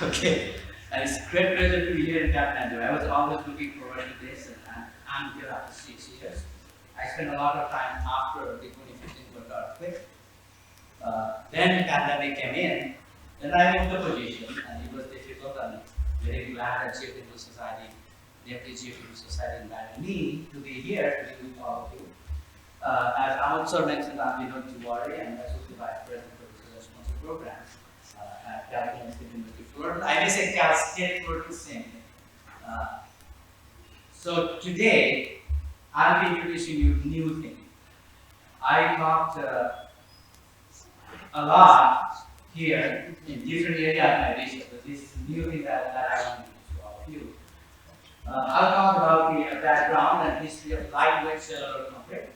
Okay, and it's a great pleasure to be here in Kathmandu. I was always looking forward to this, and I'm here after 6 years. I spent a lot of time after the 2015 World earthquake. Then the pandemic came in, then I moved the position, and it was difficult. I'm very glad that Geotechnical Society, Nepalese Geotechnical Society invited me to be here to be with all of you. As Ahmed sir mentioned, I'm Binod Tiwari, and I'm Associate Vice President for Research Sponsor Programs at California State University, Fullerton. I may say Cal State Fullerton, same thing. So today, I'll be introducing you new things. I talked a lot here in different areas of my research, but this is new thing that I want to introduce to all of you. I'll talk about the background and history of lightweight cellular concrete.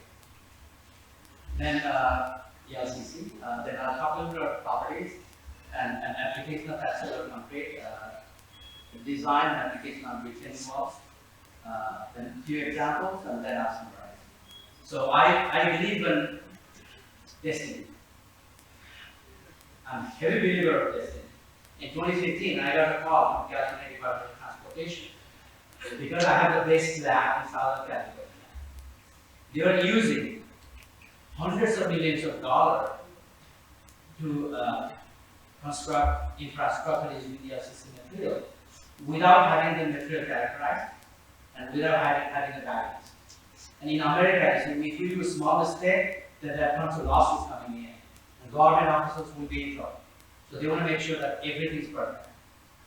Then LCC. Then I'll talk a little bit about properties and application of that cellular concrete, design and application of retaining walls. Then a few examples, and then I'll summarize. So I believe in destiny. I'm a heavy believer of destiny. In 2015, I got a call from California Department of Transportation because I have the best lab in Southern California. They were using hundreds of millions of dollars to construct infrastructure using the LCC material without having the material characterized and without having the guidance. And in America, if you do a small mistake, then there are tons of lawsuits coming in. And government officers will be in trouble. So they want to make sure that everything is perfect.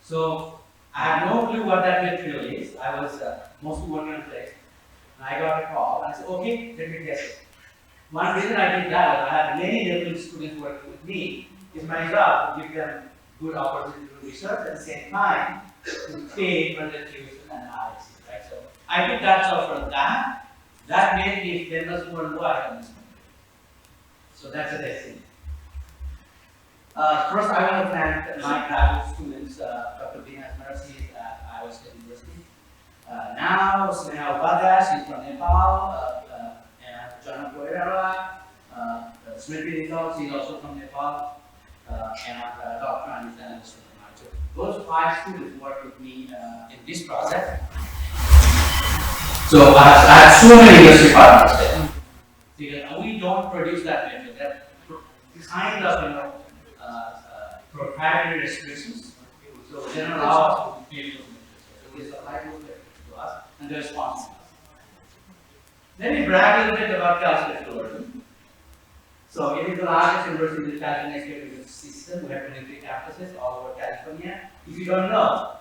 So I have no clue what that material is. I was mostly working on place. And I got a call and I said, okay, let me test it. One reason I did that was I had many Nepalese students working with me. It's my job to give them good opportunity to research at the same time to pay for the tuition and analysis. Right? So I took that job from that. That made me famous worldwide on this country. So that's a destiny. First, I want to thank my graduate students, Dr. Binod Tiwari at Iowa State University. Now, Sneha Upadhyay, she's from Nepal. John Koirala, Smriti Nikhil, she's also from Nepal, and Dr. Anita is from Nepal. Those 5 students worked with me in this project. So I have so many industry partners there. Because we don't produce that material. That kind of proprietary restrictions. So they don't allow us to build those materials. So we supply those materials to us, and they're sponsored. Let me brag a little bit about Cal State Fullerton. So it is the largest university in the California State University system. We have 23 campuses all over California. If you don't know,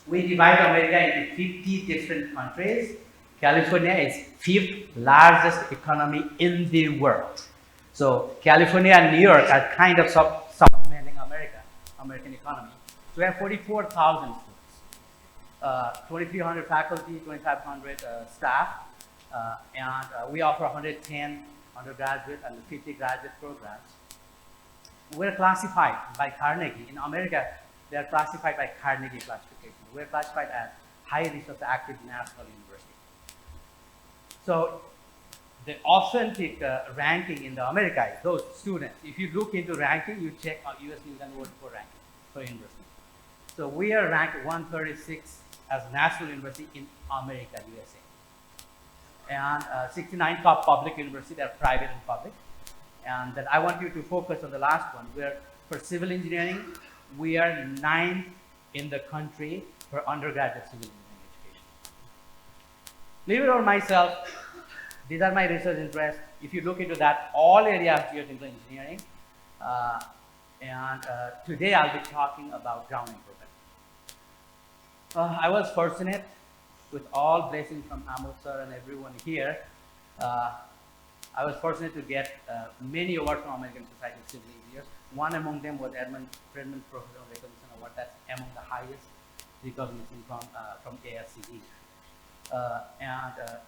we divide America into 50 different countries. California is 5th largest economy in the world. So California and New York are kind of supplementing American economy. So we have 44,000 students, 2,300 faculty, 2,500 staff. And we offer 110 undergraduate and 50 graduate programs. We're classified by Carnegie. In America, they are classified by Carnegie classification. We're classified as high resource active national university. So the authentic ranking in the America is those students. If you look into ranking, you check on US News and World Report ranking for university. So we are ranked 136 as national university in America, USA. And 69 top public universities, they are private and public. And then I want you to focus on the last one, where for civil engineering, we are 9th in the country for undergraduate civil engineering education. Leave it on myself. These are my research interests. If you look into that, all areas of geotechnical engineering. Today I'll be talking about ground improvement. I was fortunate with all blessings from Amol sir and everyone here. I was fortunate to get many awards from American Society of Civil Engineers. One among them was Edmund Friedman Professional Recognition Award. That's among the highest recognition from ASCE.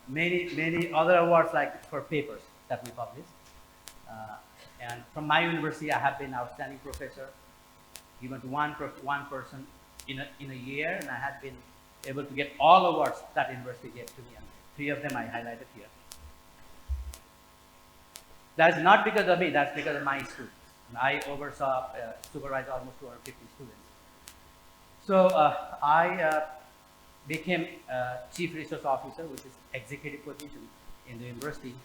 Many other awards like for papers that we publish. And from my university, I have been outstanding professor, given to one person in a year, and I have been able to get all awards that university gave to me, and 3 of them I highlighted here. That's not because of me, that's because of my students. And I supervised almost 250 students. So I became Chief Research Officer, which is executive position in the university,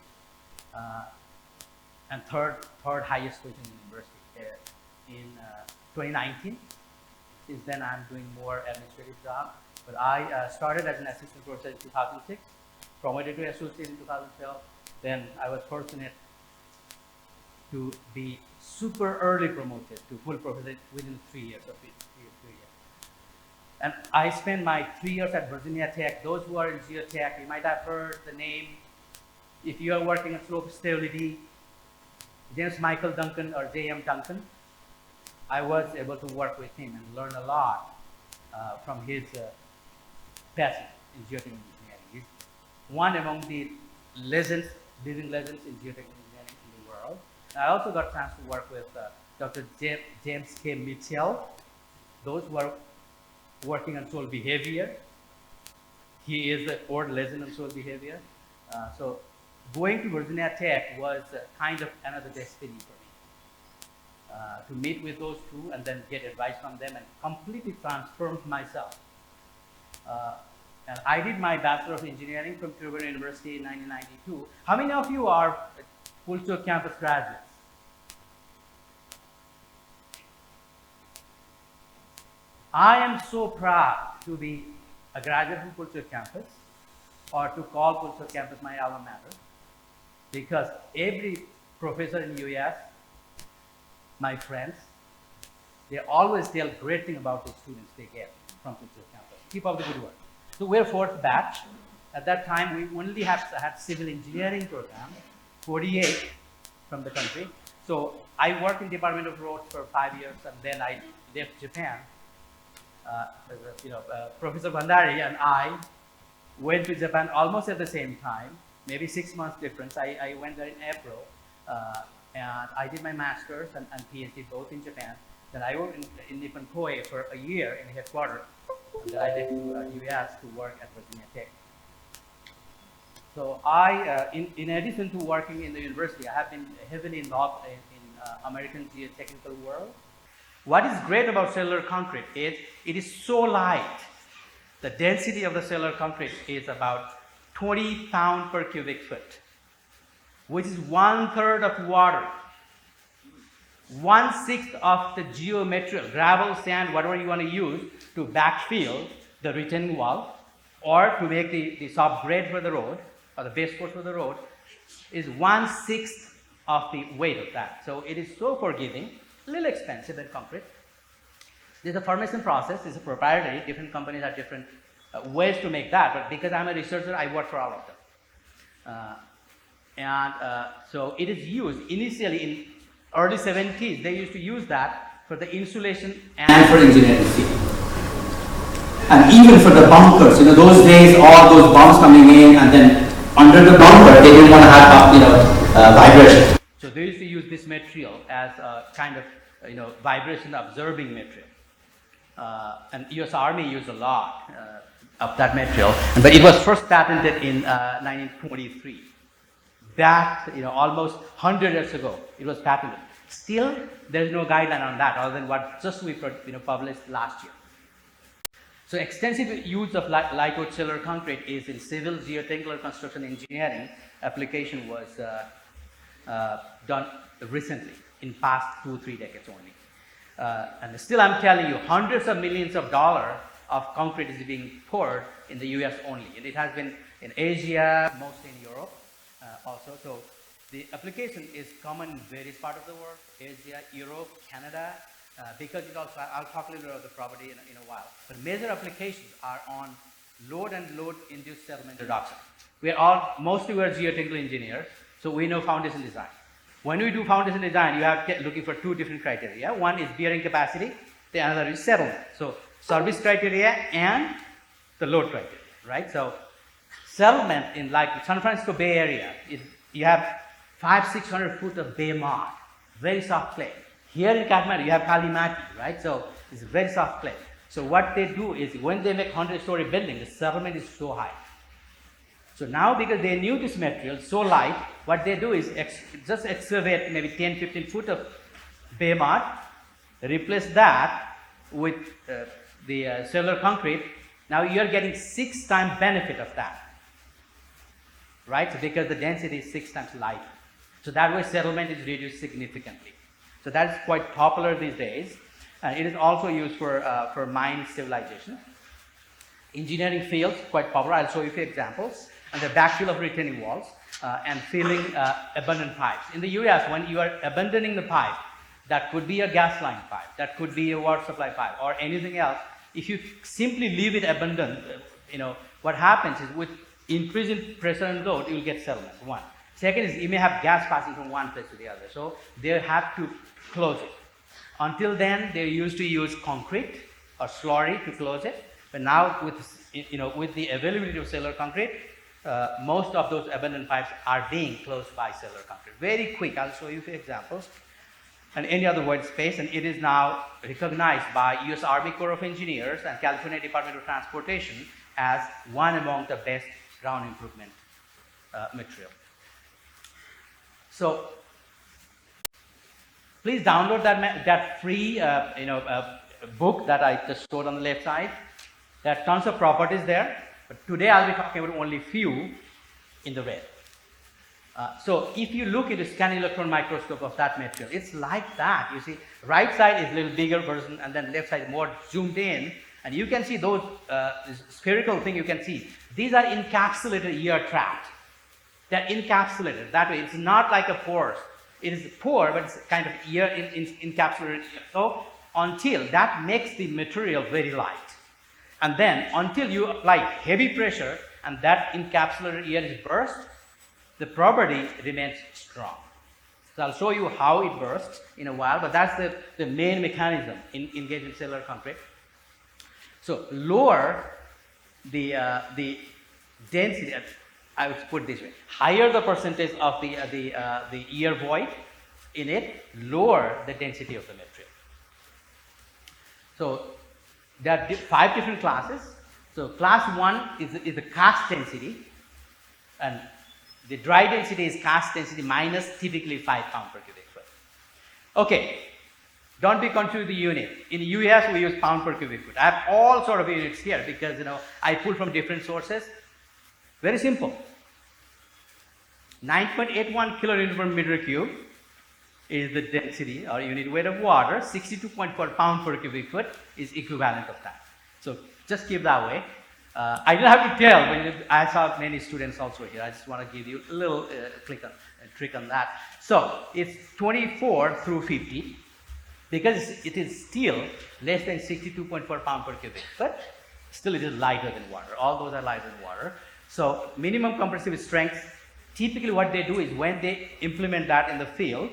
and third highest position in the university in 2019. Since then, I'm doing more administrative job. But I started as an assistant professor in 2006, promoted to associate in 2012. Then I was fortunate to be super early promoted to full professor within 3 years of it. 3 years. And I spent my 3 years at Virginia Tech. Those who are in geotech, you might have heard the name. If you are working on slope stability, James Michael Duncan or J.M. Duncan, I was able to work with him and learn a lot from his passion in geotechnical engineering. He's one among the legends, living legends in geotechnical engineering in the world. And I also got a chance to work with Dr. James K. Mitchell. Those who are working on soil behavior. He is the old legend on soil behavior. So going to Virginia Tech was kind of another destiny for me. To meet with those two and then get advice from them and completely transformed myself. And I did my Bachelor of Engineering from Tribhuvan University in 1992. How many of you are Fullerton campus graduates? I am so proud to be a graduate from Fullerton campus, or to call Fullerton campus my alma mater, because every professor in the US, my friends, they always tell great thing about the students they get from Fullerton campus. Keep up the good work. So we're fourth batch. At that time, we only had civil engineering program, 48 from the country. So I worked in Department of Roads for 5 years, and then I left Japan. Professor Bhandari and I went to Japan almost at the same time, maybe 6 months difference. I went there in April, and I did my master's and PhD both in Japan. Then I worked in Nippon Koei for a year in the headquarters. And then I left to US to work at Virginia Tech. So I, in addition to working in the university, I have been heavily involved in American geotechnical world. What is great about cellular concrete is it is so light. The density of the cellular concrete is about 20 pounds per cubic foot, which is 1/3 of water. 1/6 of the geomaterial, gravel, sand, whatever you want to use to backfill the retaining wall or to make the soft grade for the road or the base coat for the road is 1/6 of the weight of that. So it is so forgiving, a little expensive than concrete. There's a formation process, it's a proprietary, different companies have different ways to make that, but because I'm a researcher, I work for all of them. So it is used initially in early 70s, they used to use that for the insulation and for engineering steel. And even for the bunkers, those days, all those bombs coming in, and then under the bunker, they didn't want to have, vibration. So they used to use this material as a kind of, vibration absorbing material. And US Army used a lot of that material, but it was first patented in 1923. That, almost 100 years ago, it was patented. Still, there is no guideline on that other than what just we published last year. So extensive use of lightweight cellular concrete is in civil geotechnical construction engineering application was done recently, in past 2-3 decades only. And still I'm telling you, hundreds of millions of dollars of concrete is being poured in the US only. And it has been in Asia, mostly in Europe also. So the application is common in various parts of the world, Asia, Europe, Canada, because it also, I'll talk a little bit about the property in a while. But major applications are on load and load induced settlement reduction. Mostly we're geotechnical engineers, so we know foundation design. When we do foundation design, you have looking for two different criteria. One is bearing capacity, the other is settlement. So service criteria and the load criteria, right? So settlement in like San Francisco Bay Area, you have 500-600 foot of bay mud, very soft clay. Here in Kathmandu, you have Kalimati, right? So it's very soft clay. So what they do is when they make 100-story building, the settlement is so high. So now because they knew this material so light, what they do is just excavate maybe 10-15 foot of bay mud, replace that with the cellular concrete, now you are getting 6 times benefit of that, right? So because the density is 6 times lighter. So that way settlement is reduced significantly. So that is quite popular these days. And it is also used for mine stabilization. Engineering fields, quite popular. I'll show you a few examples. And the backfill of retaining walls and filling abandoned pipes. In the US, when you are abandoning the pipe, that could be a gas line pipe, that could be a water supply pipe, or anything else. If you simply leave it abandoned, what happens is with increasing pressure and load, you will get settlement, one. Second is you may have gas passing from one place to the other. So they have to close it. Until then, they used to use concrete or slurry to close it. But now with the availability of cellular concrete, most of those abandoned pipes are being closed by cellular concrete. Very quick, I'll show you a few examples. And any other void space, and it is now recognized by US Army Corps of Engineers and California Department of Transportation as one among the best ground improvement material. So please download that free book that I just showed on the left side. There are tons of properties there, but today I'll be talking about only few in the red. So if you look into scan electron microscope of that material, it's like that. You see, right side is a little bigger version, and then left side more zoomed in, and you can see those spherical thing. You can see these are encapsulated ER trapped. They're encapsulated that way. It's not like a pore. It is pore, but it's kind of encapsulated. So until that makes the material very light, and then until you apply heavy pressure and that encapsulated ER is burst, the property remains strong. So I'll show you how it bursts in a while, but that's the main mechanism engaged in cellular concrete. So lower the density, I would put it this way, higher the percentage of the ER void in it, lower the density of the material. So there are 5 different classes. So class 1 is the cast density, and the dry density is cast density minus typically 5 pounds per cubic foot. Okay, don't be confused with the unit. In the US, we use pound per cubic foot. I have all sort of units here because I pull from different sources. Very simple. 9.81 kilonewton per meter cube is the density or unit weight of water. 62.4 pound per cubic foot is equivalent of that. So just keep that way. I didn't have to tell, but I saw many students also here. I just want to give you a little trick on that. So it's 24 through 50. Because it is still less than 62.4 pound per cubic foot, still it is lighter than water. All those are lighter than water. So minimum compressive strength, typically what they do is when they implement that in the field,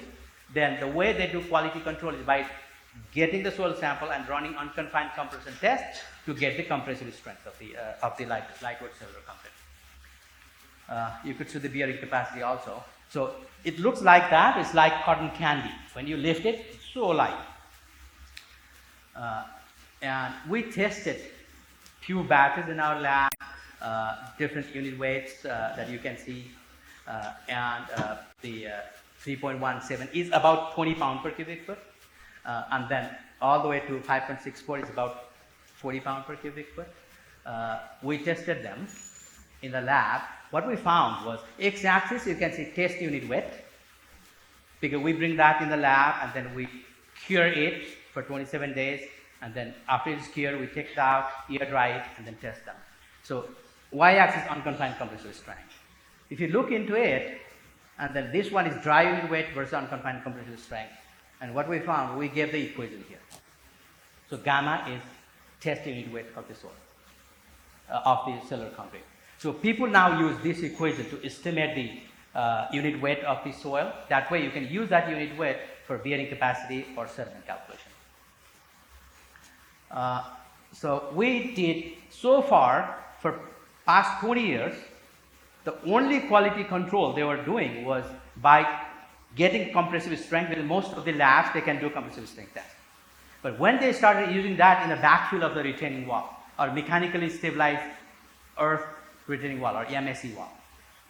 then the way they do quality control is by getting the soil sample and running unconfined compression tests to get the compressive strength of the lightweight cellular concrete. You could see the bearing capacity also. So it looks like that. It's like cotton candy. When you lift it, it's so light. And we tested few batches in our lab, different unit weights that you can see, and the 3.17 is about 20 pounds per cubic foot, and then all the way to 5.64 is about 40 pounds per cubic foot. We tested them in the lab. What we found was x-axis, you can see test unit weight, because we bring that in the lab and then we cure it for 27 days, and then after it's cured, we take it out, air dry it, and then test them. So y-axis unconfined compressive strength. If you look into it, and then this one is dry unit weight versus unconfined compressive strength, and what we found, we gave the equation here. So gamma is test unit weight of the soil, of the cellular concrete. So people now use this equation to estimate the unit weight of the soil. That way you can use that unit weight for bearing capacity or sediment calculation. So we did so far for past 20 years, the only quality control they were doing was by getting compressive strength. In most of the labs, they can do compressive strength tests. But when they started using that in the backfill of the retaining wall or mechanically stabilized earth retaining wall or MSE wall,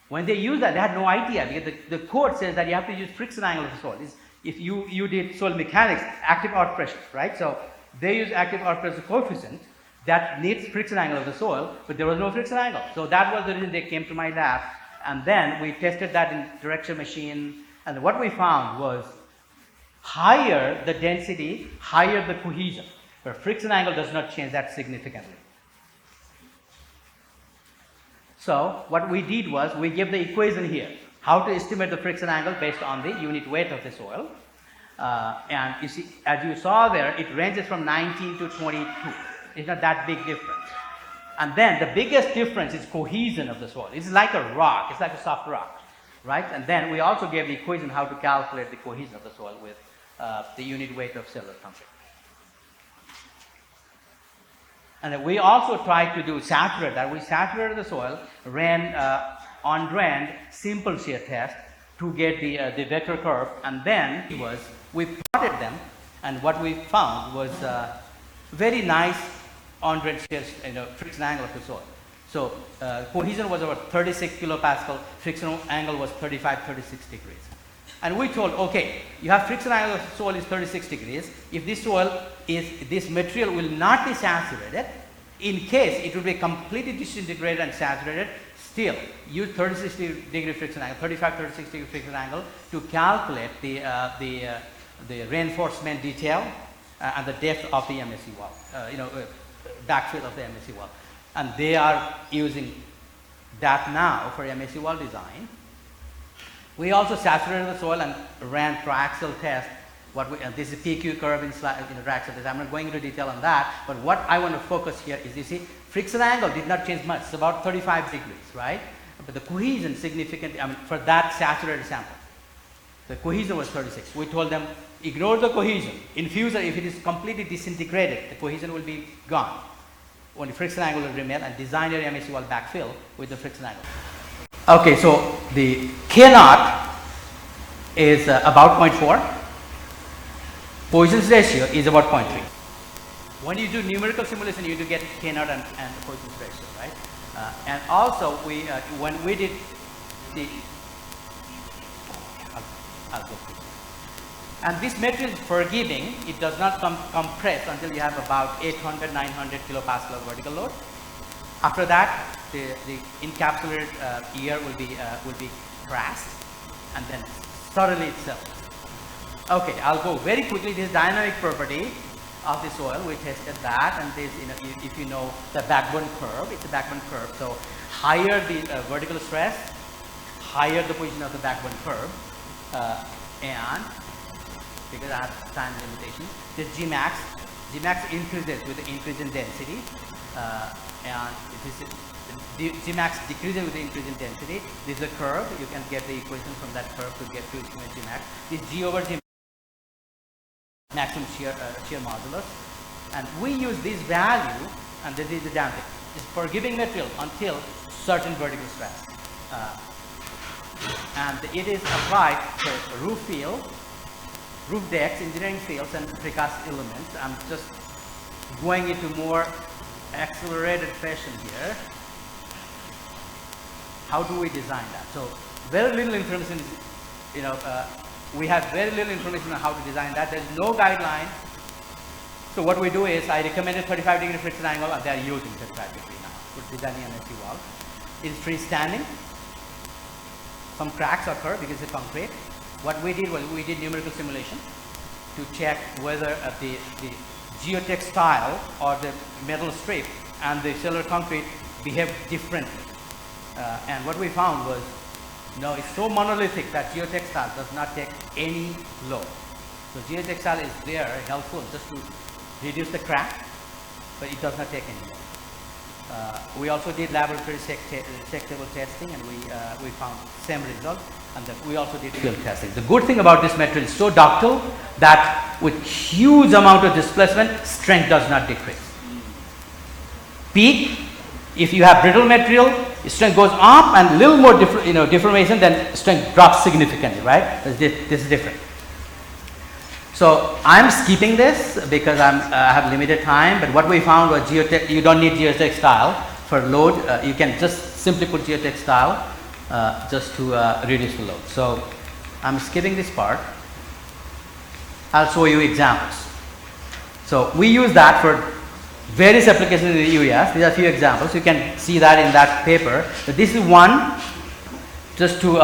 when they use that, they had no idea, because the code says that you have to use friction angle of the soil. If you did soil mechanics, active out pressure, right? So They use active earth pressure coefficient that needs friction angle of the soil, but there was no friction angle. So that was the reason they came to my lab, and then we tested that in direction machine, and what we found was higher the density, higher the cohesion, but friction angle does not change that significantly. So what we did was we gave the equation here, how to estimate the friction angle based on the unit weight of the soil. And you see, as you saw there, it ranges from 19 to 22. It's not that big difference. And then the biggest difference is cohesion of the soil. It's like a rock. It's like a soft rock, right? And then we also gave the equation how to calculate the cohesion of the soil with the unit weight of cellular concrete. And then we also tried to do saturate that. We saturated the soil, ran on-drained simple shear test to get the vector curve, and then we plotted them, and what we found was very nice on-drained shear, friction angle of the soil. So cohesion was about 36 kilopascal, friction angle was 35, 36 degrees. And we told, okay, you have friction angle of the soil is 36 degrees. If this material will not be saturated, in case it will be completely disintegrated and saturated, still use 36 degree friction angle, 35, 36 degree friction angle to calculate the reinforcement detail and the depth of the MSE wall, backfill of the MSE wall. And they are using that now for MSE wall design. We also saturated the soil and ran triaxial test. This is PQ curve in triaxial test. I'm not going into detail on that, but what I want to focus here is, you see, friction angle did not change much. It's about 35 degrees, right? But the cohesion significantly, for that saturated sample, the cohesion was 36. We told them, ignore the cohesion. In future, if it is completely disintegrated, the cohesion will be gone. Only friction angle will remain, and design your MSE wall backfill with the friction angle. Okay, so the K0 is about 0.4. Poisson's ratio is about 0.3. When you do numerical simulation, you do get K0 and the Poisson's ratio, right? And also, when we did the, I'll go through. And this material is forgiving. It does not compress until you have about 800, 900 kilopascal of vertical load. After that, the encapsulated air will be crashed and then thoroughly itself. Okay, I'll go very quickly. This dynamic property of the soil, we tested that, and this, if you know the backbone curve, it's a backbone curve. So higher the vertical stress, higher the position of the backbone curve, and because I have time limitation, this Gmax increases with the increase in density, and Gmax decreases with the increase in density. This is a curve. You can get the equation from that curve to get to estimate Gmax. This G over G maximum shear modulus, and we use this value, and this is the damping. It's forgiving material until certain vertical stress, and it is applied for roof field, roof decks, engineering fields, and precast elements. I'm just going into more accelerated fashion here. How do we design that? So very little information, we have very little information on how to design that. There's no guideline. So what we do is, I recommended 35 degree friction angle, and they are using 35 degree now for designing an MSE wall. It's freestanding. Some cracks occur because it's concrete. What we did was, we did numerical simulation to check whether the geotextile or the metal strip and the cellular concrete behave differently. And what we found was, it's so monolithic that geotextile does not take any load. So geotextile is there helpful just to reduce the crack, but it does not take any load. We also did laboratory sectable testing, and we found same result. And then we also did field testing. The good thing about this material is so ductile that with huge amount of displacement, strength does not decrease. Peak, if you have brittle material, strength goes up, and a little more deformation, then strength drops significantly, right? This is different. So I'm skipping this because I have limited time, but what we found was you don't need geotextile for load. You can just simply put geotextile just to reduce the load. So I'm skipping this part. I'll show you examples. So we use that for various applications in the US. These are a few examples. You can see that in that paper. But this is one, just to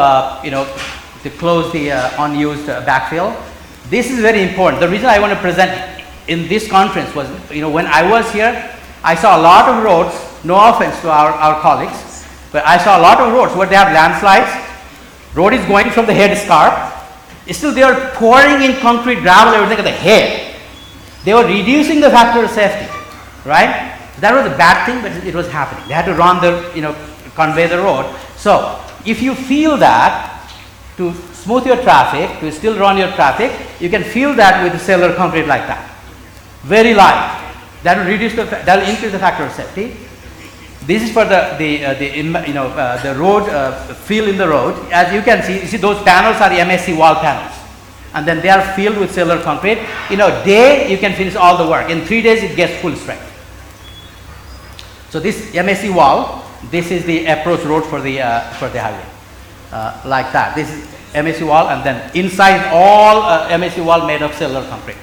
to close the unused backfill. This is very important. The reason I want to present in this conference was, when I was here, I saw a lot of roads. No offense to our colleagues, but I saw a lot of roads where they have landslides. Road is going from the head scarp. Still, they are pouring in concrete, gravel, everything at the head. They were reducing the factor of safety, right? That was a bad thing, but it was happening. They had to run convey the road. So, if you feel that, to smooth your traffic, to still run your traffic, you can feel that with the cellular concrete like that. Very light. That will increase the factor of safety. This is for the road fill in the road. As you can see, those panels are MSC wall panels, and then they are filled with cellular concrete. In a day, you can finish all the work. In 3 days, it gets full strength. So this MSC wall, this is the approach road for the highway, like that. This is MSC wall, and then inside all MSC wall made of cellular concrete,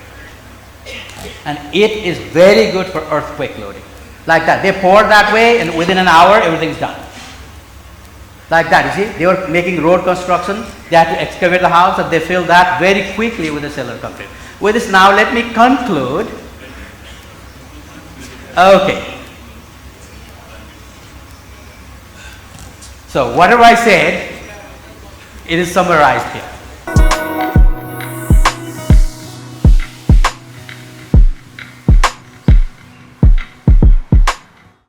and it is very good for earthquake loading. Like that, they pour that way, and within an hour, everything's done. Like that, you see, they were making road construction. They had to excavate the house, and they filled that very quickly with the cellular concrete. With this, now let me conclude. Okay. So whatever I said, it is summarized here.